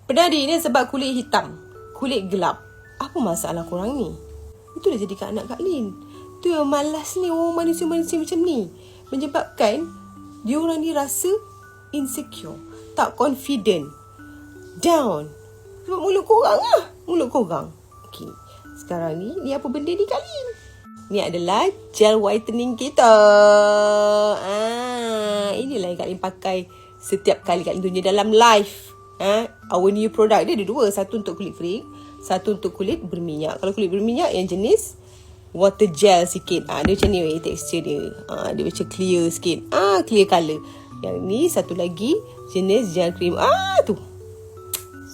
Penari ni sebab kulit hitam, kulit gelap. Apa masalah korang ni? Itu dah jadi kat anak Kak Lin. Tu yang malas ni, manusia-manusia macam ni. Menyebabkan diorang ni rasa insecure, tak confident, down. Sebab mulut korang lah. Mulut korang. Okay. Sekarang ni apa benda ni Kak Lin? Ni adalah gel whitening kita. Inilah yang Kak Lin pakai setiap kali Kak Lin tunjuk dalam live. Our new product dia ada dua. Satu untuk kulit kering, satu untuk kulit berminyak. Kalau kulit berminyak yang jenis water gel sikit. Dia macam ni tekstur dia. Dia macam clear sikit. Clear colour. Yang ni satu lagi jenis gel cream. Tu.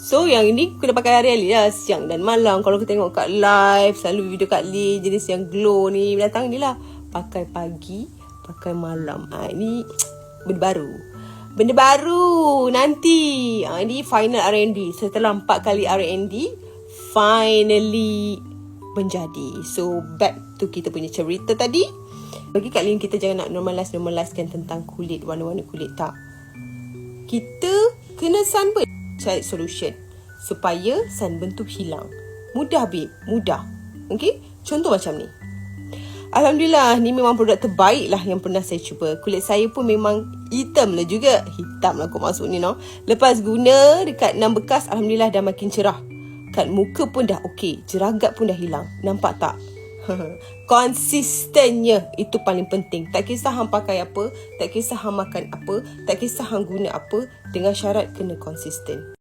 So yang ini kena pakai hari-hari lah, siang dan malam. Kalau kita tengok kat live, selalu video Kak Lin jenis yang glow ni datang ni lah. Pakai pagi, pakai malam. Ini benda baru. Benda baru nanti. Ini final R&D. Setelah 4 kali R&D, finally menjadi. So back to kita punya cerita tadi. Bagi Kak Lin, kita jangan nak normalize-normalizekan tentang kulit, warna-warna kulit. Tak. Kita kena sunburn. Cari solution supaya sunburn tu hilang. Mudah babe, mudah. Okay, contoh macam ni. Alhamdulillah, ni memang produk terbaik lah yang pernah saya cuba. Kulit saya pun memang hitam lah juga. Hitam lah kot masuk ni no. Lepas guna dekat 6 bekas, Alhamdulillah dah makin cerah. Kat muka pun dah okey, jeragat pun dah hilang. Nampak tak? Konsistennya itu paling penting. Tak kisah hang pakai apa, tak kisah hang makan apa, tak kisah hang guna apa, dengan syarat kena konsisten.